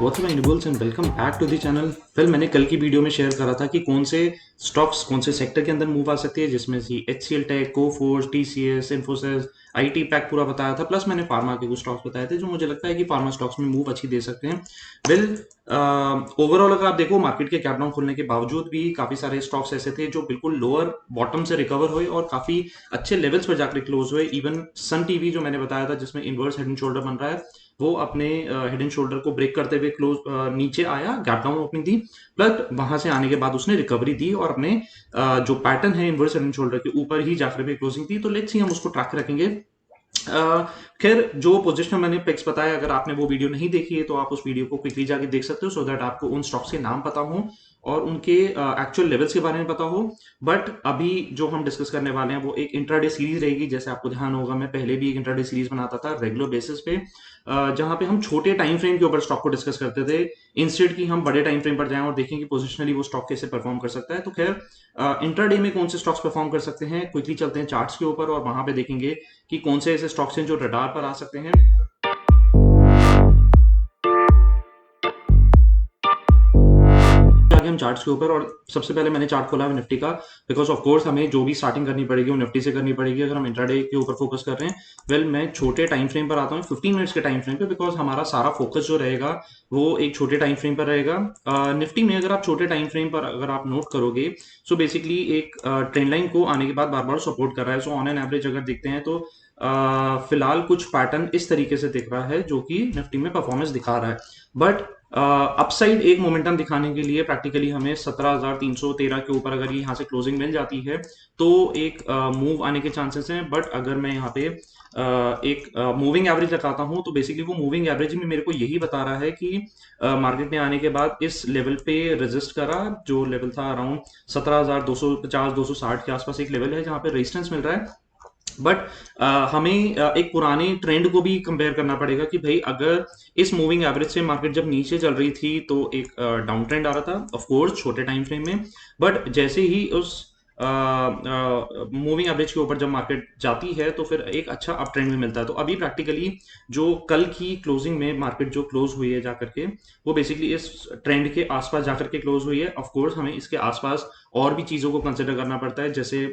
WhatsApp इनिबल्स and welcome back to the channel. Well, मैंने कल की वीडियो में शेयर करा था कि कौन से स्टॉक्स कौन से सेक्टर के अंदर मूव आ सकती है, जिसमें सी HCL Tech, Coforge, TCS, Infosys, IT pack पूरा बताया था। प्लस मैंने फार्मा के कुछ स्टॉक्स बताए थे जो मुझे लगता है कि फार्मा स्टॉक्स में मूव अच्छी दे सकते हैं। वेल, ओवरऑल अगर आप देखो, मार्केट के कैप डाउन खुलने के बावजूद भी काफी सारे स्टॉक्स ऐसे थे जो बिल्कुल लोअर बॉटम से रिकवर हुए और काफी अच्छे लेवल्स पर जाकर क्लोज हुए। इवन सन टीवी जो मैंने बताया था, जिसमें इनवर्स हेड एंड शोल्डर बन रहा है, वो अपने हेड एंड शोल्डर को ब्रेक करते हुए क्लोज नीचे आया, gap down opening the, but वहां से आने के बाद उसने रिकवरी दी और अपने जो पैटर्न है इनवर्स हेड एंड शोल्डर के ऊपर ही जाकर भी क्लोजिंग दी। तो लेट्स सी, हम उसको ट्रैक रखेंगे। खैर, जो पोजीशन मैंने पिक्स बताया, अगर आपने वो वीडियो नहीं देखी है तो आप उस वीडियो को क्विकली जाके देख सकते हो, सो दैट आपको उन स्टॉक्स के नाम पता हो और उनके एक्चुअल लेवल्स के बारे में पता हो। बट अभी जो हम डिस्कस करने वाले हैं वो एक इंट्राडे सीरीज रहेगी। जैसे आपको ध्यान होगा, मैं पहले भी एक इंट्राडे सीरीज बनाता था रेगुलर बेसिस पे, जहां पे हम छोटे टाइम फ्रेम के ऊपर स्टॉक को डिस्कस करते थे, इंस्टेड कि हम बड़े टाइम फ्रेम पर जाएं और देखें कि पोजिशनली वो स्टॉक कैसे परफॉर्म कर सकता है। तो खैर, इंट्राडे में कौन से स्टॉक्स परफॉर्म कर सकते हैं, क्विकली चलते हैं चार्ट्स के ऊपर और वहां पे देखेंगे कि कौन से ऐसे स्टॉक्स हैं जो रडार पर आ सकते हैं। आगे हम चार्ट्स के ऊपर, और सबसे पहले मैंने चार्ट खोला है निफ्टी का, बिकॉज ऑफ कोर्स हमें जो भी स्टार्टिंग करनी पड़ेगी वो निफ्टी से करनी पड़ेगी अगर हम इंट्राडे के ऊपर फोकस कर रहे हैं। वेल, मैं छोटे टाइम फ्रेम पर आता हूँ, 15 मिनट्स के टाइम फ्रेम पे, बिकॉज हमारा सारा फोकस जो रहेगा वो एक छोटे टाइम फ्रेम पर रहेगा। निफ्टी में अगर आप छोटे टाइम फ्रेम पर अगर आप नोट करोगे, सो बेसिकली एक ट्रेंड लाइन को आने के बाद बार बार सपोर्ट कर रहा है। सो ऑन एन एवरेज अगर देखते हैं तो फिलहाल कुछ पैटर्न इस तरीके से दिख रहा है जो कि निफ्टी में परफॉर्मेंस दिखा रहा है। बट अपसाइड एक मोमेंटम दिखाने के लिए प्रैक्टिकली हमें 17,313 के ऊपर अगर यहाँ से क्लोजिंग मिल जाती है तो एक मूव आने के चांसेस हैं। बट अगर मैं यहाँ पे एक मूविंग एवरेज लगाता हूँ तो बेसिकली वो मूविंग एवरेज में मेरे को यही बता रहा है कि मार्केट ने आने के बाद इस लेवल पे रेजिस्ट करा, जो लेवल था अराउंड 17,250 260 के आसपास एक लेवल है जहाँ पे रेजिस्टेंस मिल रहा है। बट हमें एक पुराने ट्रेंड को भी कंपेयर करना पड़ेगा कि भाई, अगर इस मूविंग एवरेज से मार्केट जब नीचे चल रही थी तो एक डाउन ट्रेंड आ रहा था, ऑफ कोर्स छोटे टाइम फ्रेम में। बट जैसे ही उस मूविंग एवरेज के ऊपर जब मार्केट जाती है तो फिर एक अच्छा अप ट्रेंड भी मिलता है। तो अभी प्रैक्टिकली जो कल की क्लोजिंग में मार्केट जो क्लोज हुई है जाकर के, वो बेसिकली इस ट्रेंड के आसपास जाकर के क्लोज हुई है। ऑफ कोर्स हमें इसके आसपास और भी चीजों को कंसिडर करना पड़ता है, जैसे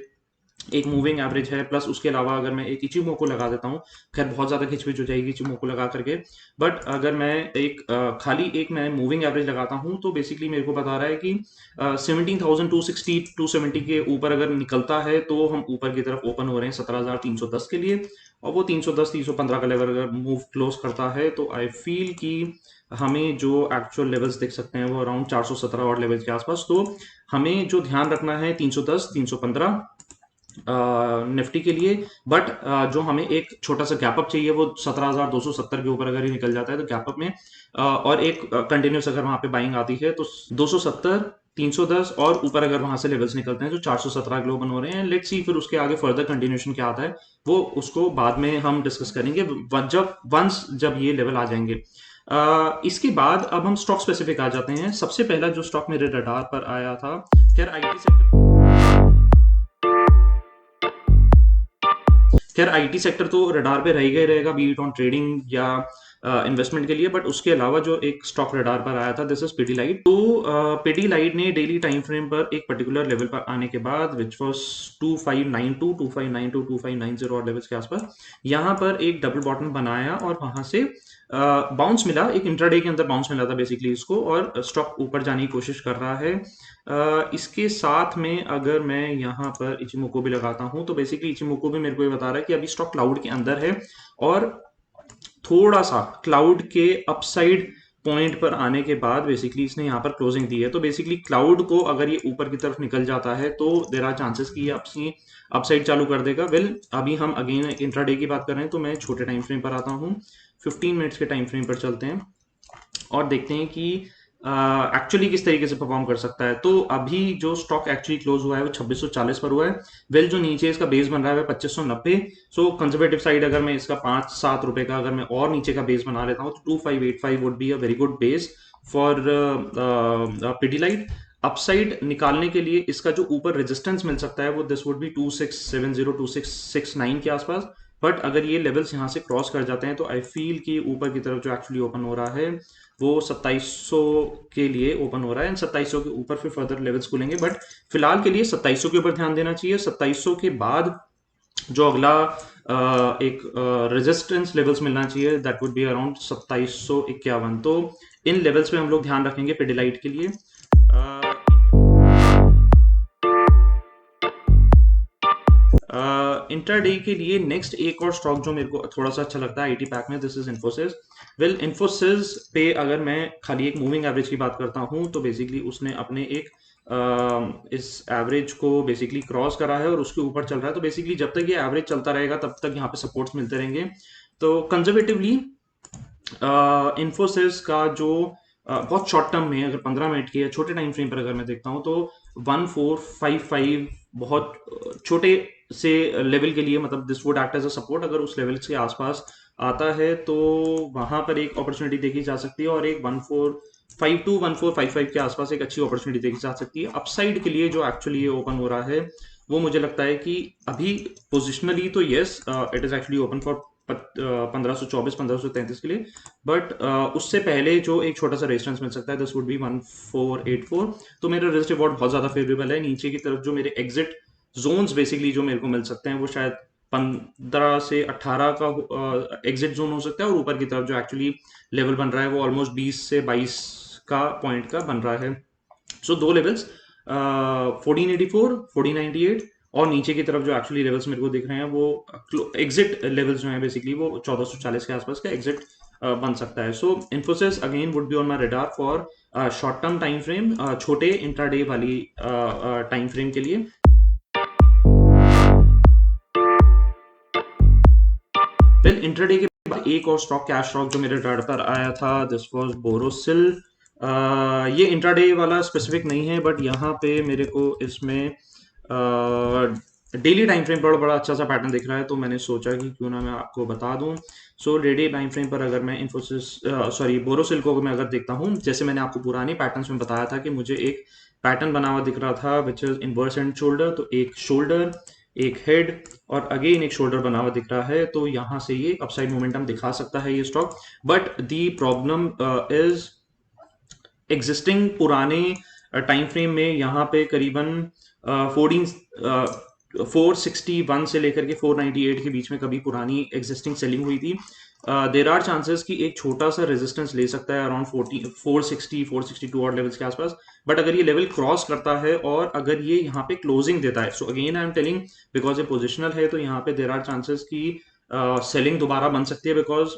एक मूविंग एवरेज है, प्लस उसके अलावा अगर मैं एक इचिमोको लगा देता हूँ, खैर बहुत ज्यादा खिंचपिच हो जाएगी इचिमोको लगा करके। बट अगर मैं एक खाली एक मैं मूविंग एवरेज लगाता हूँ तो बेसिकली मेरे को बता रहा है कि 17,260 270 के ऊपर अगर निकलता है तो हम ऊपर की तरफ ओपन हो रहे हैं 17,310 के लिए। और वो 310 315 का लेवल अगर मूव क्लोज करता है तो आई फील कि हमें जो एक्चुअल लेवल्स देख सकते हैं वो अराउंड 417 और लेवल के आसपास। तो हमें जो ध्यान रखना है 310 315 निफ्टी के लिए। बट जो हमें एक छोटा सा गैप अप चाहिए वो 17,270 के ऊपर अगर ये निकल जाता है तो गैप अप में और एक कंटिन्यूस अगर वहां पे बाइंग आती है तो 270 310 और ऊपर अगर वहां से लेवल्स निकलते हैं तो 417 के लो बन हो रहे हैं। लेट्स सी फिर उसके आगे फर्दर कंटिन्यूशन क्या आता है, वो उसको बाद में हम डिस्कस करेंगे जब ये लेवल आ जाएंगे। इसके बाद अब हम स्टॉक स्पेसिफिक आ जाते हैं। सबसे पहला जो स्टॉक मेरे रडार पर आया था, खैर आईटी सेक्टर तो रडार पे रह गए रहेगा, बी इट ऑन ट्रेडिंग या इन्वेस्टमेंट के लिए। बट उसके अलावा जो एक स्टॉक रडार पर आया था, दिस इज पिडीलाइट। तो पिडीलाइट ने डेली टाइम फ्रेम पर एक पर्टिकुलर लेवल पर आने के बाद, विच वॉज 2592 2592 2590 और लेवल्स के आसपास, यहाँ पर एक डबल बॉटम बनाया और वहां से बाउंस मिला, एक इंट्राडे के अंदर बाउंस मिला था बेसिकली इसको, और स्टॉक ऊपर जाने की कोशिश कर रहा है। इसके साथ में अगर मैं यहाँ पर इचिमोको भी लगाता हूँ तो बेसिकली इचिमोको भी मेरे को ये बता रहा है कि अभी स्टॉक क्लाउड के अंदर है और थोड़ा सा क्लाउड के अपसाइड पॉइंट पर आने के बाद बेसिकली इसने यहाँ पर क्लोजिंग दी है। तो बेसिकली क्लाउड को अगर ये ऊपर की तरफ निकल जाता है तो देर आर चांसेस कि ये अपसाइड चालू कर देगा। वेल, अभी हम अगेन इंट्राडे की बात कर रहे हैं तो मैं छोटे टाइम फ्रेम पर आता हूँ, 15 मिनट्स के टाइम फ्रेम पर चलते हैं और देखते हैं कि एक्चुअली किस तरीके से परफॉर्म कर सकता है। तो अभी जो स्टॉक एक्चुअली क्लोज हुआ है वो 2640 पर हुआ है। वेल, जो नीचे इसका बेस बन रहा है वो 2590। सो कंजर्वेटिव साइड अगर मैं इसका 5-7 रुपए का अगर मैं और नीचे का बेस बना लेता हूँ तो 2585 would be a very good base for Pidilite. Upside निकालने के लिए इसका जो ऊपर रेजिस्टेंस मिल सकता है वो दिस वुड बी 2670 2669 के आसपास। बट अगर ये लेवल्स यहाँ से क्रॉस कर जाते हैं तो आई फील कि ऊपर की तरफ जो एक्चुअली ओपन हो रहा है वो 2700 के लिए ओपन हो रहा है, एंड 2700 के ऊपर फिर फर्दर लेवल्स खुलेंगे। बट फिलहाल के लिए 2700 के ऊपर ध्यान देना चाहिए। 2700 के बाद जो अगला एक रेजिस्टेंस लेवल्स मिलना चाहिए, दैट वुड बी अराउंड 2751। तो इन लेवल्स पे हम लोग ध्यान रखेंगे पेडिलाइट के लिए। इंटरडे के लिए नेक्स्ट एक और स्टॉक जो मेरे को थोड़ा सा अच्छा लगता है आईटी पैक में, this is Infosys. Well, Infosys पे अगर मैं खाली एक मूविंग एवरेज की बात करता हूँ तो बेसिकली उसने अपने एक इस एवरेज को बेसिकली क्रॉस करा है और उसके ऊपर चल रहा है। तो बेसिकली जब तक ये एवरेज चलता रहेगा तब तक यहाँ पे सपोर्ट्स मिलते रहेंगे। तो कंजर्वेटिवली इन्फोसिस का जो बहुत शॉर्ट टर्म में अगर 15 मिनट के या छोटे टाइम फ्रेम पर अगर मैं देखता हूँ तो 1455 बहुत छोटे से लेवल के लिए, मतलब this would act as a support. अगर उस लेवल के आसपास आता है तो वहां पर एक अपॉर्चुनिटी देखी जा सकती है, और एक 1452 1455 के आसपास एक अच्छी अपॉर्चुनिटी देखी जा सकती है अपसाइड के लिए। जो एक्चुअली ये ओपन हो रहा है वो मुझे लगता है कि अभी पोजिशनली तो yes it is actually open for 1524 1533 के लिए, बट उससे पहले जो एक छोटा सा रेजिस्टेंस मिल सकता है दिस वुड बी 1484। तो मेरा रिस्क रिवॉर्ड बहुत ज्यादा फेवरेबल है। नीचे की तरफ जो मेरे एग्जिट जोन्स बेसिकली जो मेरे को मिल सकते हैं वो शायद 15 से 18 का एग्जिट जोन हो सकता है, और ऊपर की तरफ जो एक्चुअली लेवल बन रहा है वो ऑलमोस्ट 20 से 22 का पॉइंट का बन रहा है। सो दो लेवल्स 1484 1498, और नीचे की तरफ जो एक्चुअली लेवल्स मेरे को दिख रहे हैं वो एग्जिट लेवल्स जो हैं बेसिकली वो 1440 के आसपास का एग्जिट बन सकता है। So Infosys again would be on my radar for short term time frame, छोटे इंट्राडे वाली टाइम फ्रेम के लिए। वेल, इंट्राडे के बाद एक और स्टॉक, कैश स्टॉक जो मेरे रेडार पर आया था, दिस वाज बोरोसिल। ये इंट्राडे वाला स्पेसिफिक नहीं है, बट यहाँ पे मेरे को इसमें डेली टाइम फ्रेम पर बड़ा अच्छा सा पैटर्न दिख रहा है, तो मैंने सोचा कि क्यों ना मैं आपको बता दूं। सो डेली टाइम फ्रेम पर अगर मैं इन्फोसिस सॉरी बोरोसिल को मैं अगर देखता हूं, जैसे मैंने आपको पुराने पैटर्न्स में बताया था कि मुझे एक पैटर्न बना हुआ दिख रहा था which is inverse and shoulder. तो एक शोल्डर, एक हेड, और अगेन एक शोल्डर बना हुआ दिख रहा है। तो यहाँ से ये अपसाइड मोमेंटम दिखा सकता है ये stock, but the problem is existing पुराने टाइम फ्रेम में यहाँ पे करीबन 461 से लेकर के 498 के बीच में कभी पुरानी एग्जिस्टिंग सेलिंग हुई थी। देर आर चांसेस कि एक छोटा सा रेजिस्टेंस ले सकता है अराउंड 460 462 और लेवल्स के आसपास। बट अगर ये लेवल क्रॉस करता है और अगर ये यहाँ पे क्लोजिंग देता है, so again I am telling because ये पोजिशनल है, तो यहाँ पे देर आर चांसेस की सेलिंग दोबारा बन सकती है। Because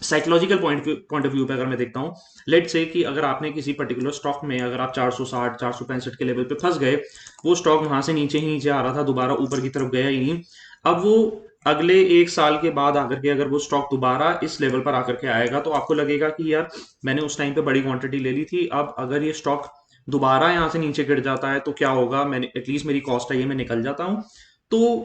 psychological point of view पे अगर मैं देखता हूँ, लेट से कि अगर आपने किसी पर्टिकुलर स्टॉक में अगर आप 460 465 के लेवल पे फंस गए, वो स्टॉक वहां से नीचे ही नीचे आ रहा था, दोबारा ऊपर की तरफ गया ही नहीं। अब वो अगले एक साल के बाद आकर के अगर वो स्टॉक दोबारा इस लेवल पर आकर के आएगा तो आपको लगेगा कि यार मैंने उस टाइम पे बड़ी क्वांटिटी ले ली थी, अब अगर ये स्टॉक दोबारा यहाँ से नीचे गिर जाता है तो क्या होगा, मैंने एटलीस्ट मेरी कॉस्ट है ये मैं निकल जाता हूँ। तो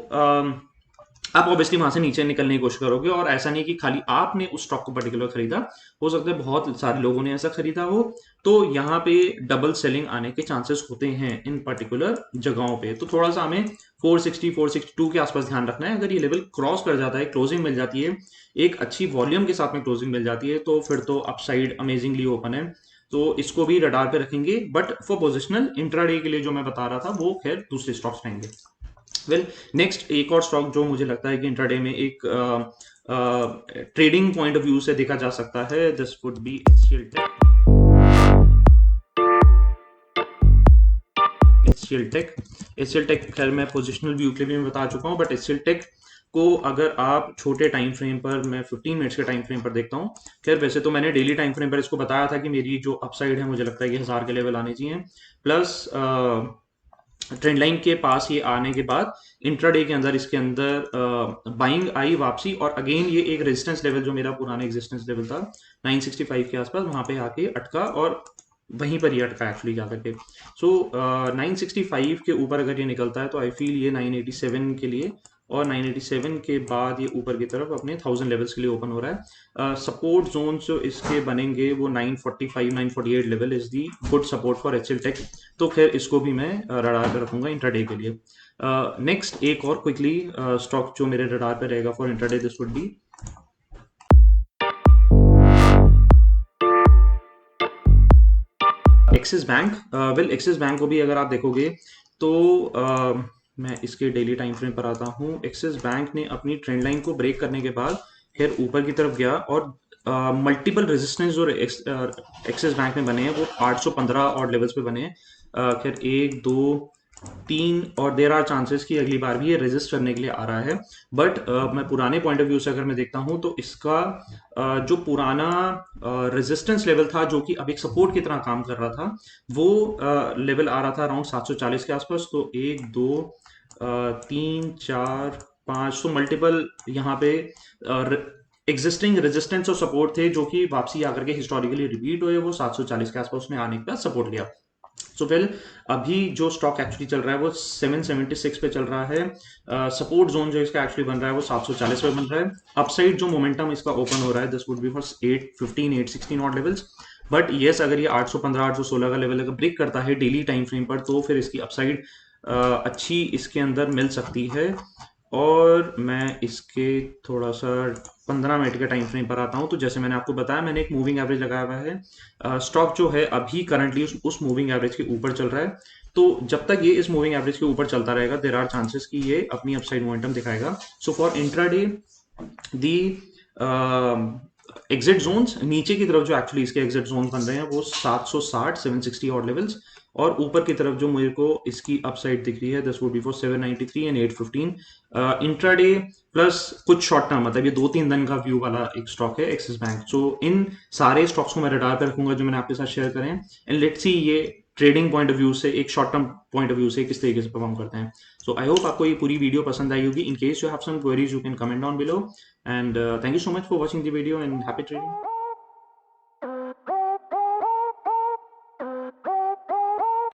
आप ऑब्वियसली वहां से नीचे निकलने की कोशिश करोगे, और ऐसा नहीं कि खाली आपने उस स्टॉक को पर्टिकुलर खरीदा, हो सकता है बहुत सारे लोगों ने ऐसा खरीदा हो। तो यहाँ पे डबल सेलिंग आने के चांसेस होते हैं इन पर्टिकुलर जगहों पे। तो थोड़ा सा हमें 460 462 के आसपास ध्यान रखना है। अगर ये लेवल क्रॉस कर जाता है, क्लोजिंग मिल जाती है, एक अच्छी वॉल्यूम के साथ में क्लोजिंग मिल जाती है, तो फिर तो अपसाइड अमेजिंगली ओपन है। तो इसको भी रडार पे रखेंगे। बट फॉर पोजिशनल इंट्राडे के लिए जो मैं बता रहा था वो खैर दूसरे स्टॉक्स रहेंगे। वेल, नेक्स्ट एक और स्टॉक जो मुझे लगता है कि इंट्राडे में एक ट्रेडिंग पॉइंट ऑफ व्यू से देखा जा सकता है, this would be HCL tech. HCL tech HCL tech खैर मैं पोजिशनल व्यू के लिए भी बता चुका हूँ, बट एचसीएल टेक को अगर आप छोटे टाइम फ्रेम पर, मैं 15 मिनट्स के टाइम फ्रेम पर देखता हूँ। खैर वैसे तो मैंने डेली टाइम फ्रेम पर इसको बताया था कि मेरी जो अपसाइड है मुझे लगता है कि 1000 के लेवल आने चाहिए, प्लस ट्रेंड लाइन के पास ये आने के बाद इंट्राडे के अंदर इसके अंदर बाइंग आई वापसी, और अगेन ये एक रेजिस्टेंस लेवल जो मेरा पुराना एग्जिस्टेंस लेवल था 965 के आसपास, वहां पे आके अटका और वहीं पर ही अटका एक्चुअली जाकर के। सो 965 के ऊपर अगर ये निकलता है तो आई फील ये 987 के लिए और 987 के बाद ये ऊपर की तरफ अपने 1000 लेवल्स के लिए ओपन हो रहा है। सपोर्ट जोन जो इसके बनेंगे वो 945 948 level is the good support for HL tech. तो खैर इसको भी मैं रडार पे रखूंगा इंट्राडे के लिए। नेक्स्ट एक और क्विकली स्टॉक जो मेरे रडार पे रहेगा for intraday, this would B axis bank. Well axis bank को भी अगर आप देखोगे तो मैं इसके डेली टाइम फ्रेम पर आता हूँ। एक्सिस बैंक ने अपनी ट्रेंड लाइन को ब्रेक करने के बाद खैर ऊपर की तरफ गया और मल्टीपल रेजिस्टेंस जो एक्सिस बैंक में बने हैं वो 815 और लेवल्स पे बने हैं। खैर 1 2 3 और देर आर चांसेस कि अगली बार भी ये रेजिस्ट करने के लिए आ रहा है। बट मैं पुराने पॉइंट ऑफ व्यू से अगर मैं देखता हूँ तो इसका जो पुराना रेजिस्टेंस लेवल था जो कि अब एक सपोर्ट की तरह काम कर रहा था, वो लेवल आ रहा था अराउंड 740 के आसपास। तो 1 2 3 4 5 तो मल्टीपल यहाँ पे एग्जिस्टिंग रेजिस्टेंस और सपोर्ट थे जो कि वापसी आकर के हिस्टोरिकली रिपीट हुए। वो 740 के आसपास उसने आने के बाद सपोर्ट लिया। सो वेल अभी जो स्टॉक एक्चुअली चल रहा है वो 776 पे चल रहा है। सपोर्ट जोन जो इसका एक्चुअली बन रहा है वो 740 पे बन रहा है। अपसाइड जो मोमेंटम इसका ओपन हो रहा है this would B for 815 816 odd levels. But yes अगर ये 815 816 का लेवल अगर ब्रेक करता है डेली टाइम फ्रेम पर तो फिर इसकी अपसाइड अच्छी इसके अंदर मिल सकती है। और मैं इसके थोड़ा सा 15 मिनट के टाइम फ्रेम पर आता हूँ। तो जैसे मैंने आपको बताया मैंने एक मूविंग एवरेज लगाया हुआ है। स्टॉक जो है अभी करंटली उस मूविंग एवरेज के ऊपर चल रहा है। तो जब तक ये इस मूविंग एवरेज के ऊपर चलता रहेगा देर आर चांसेस कि ये अपनी अपसाइड मोमेंटम दिखाएगा। So for intraday the exit zones नीचे की तरफ जो एक्चुअली इसके एग्जिट जोन्स बन रहे हैं वो 760 760 ऑड लेवल्स। और ऊपर की तरफ जो मेरे को इसकी अपसाइड दिख रही है this would B for 793 and 815 intraday plus कुछ शॉर्ट टर्म, मतलब ये 2-3 दिन का व्यू वाला एक स्टॉक है एक्सिस बैंक। सो इन सारे स्टॉक्स को मैं रडार पे रखूंगा जो मैंने आपके साथ शेयर करें एंड लेट्स सी ये ट्रेडिंग पॉइंट ऑफ व्यू से एक short term point of view से किस तरीके से परफॉर्म करते हैं। सो आई होप आपको ये पूरी वीडियो पसंद आई होगी। In case you have some queries you can comment down below and thank you so much for watching the video and happy trading.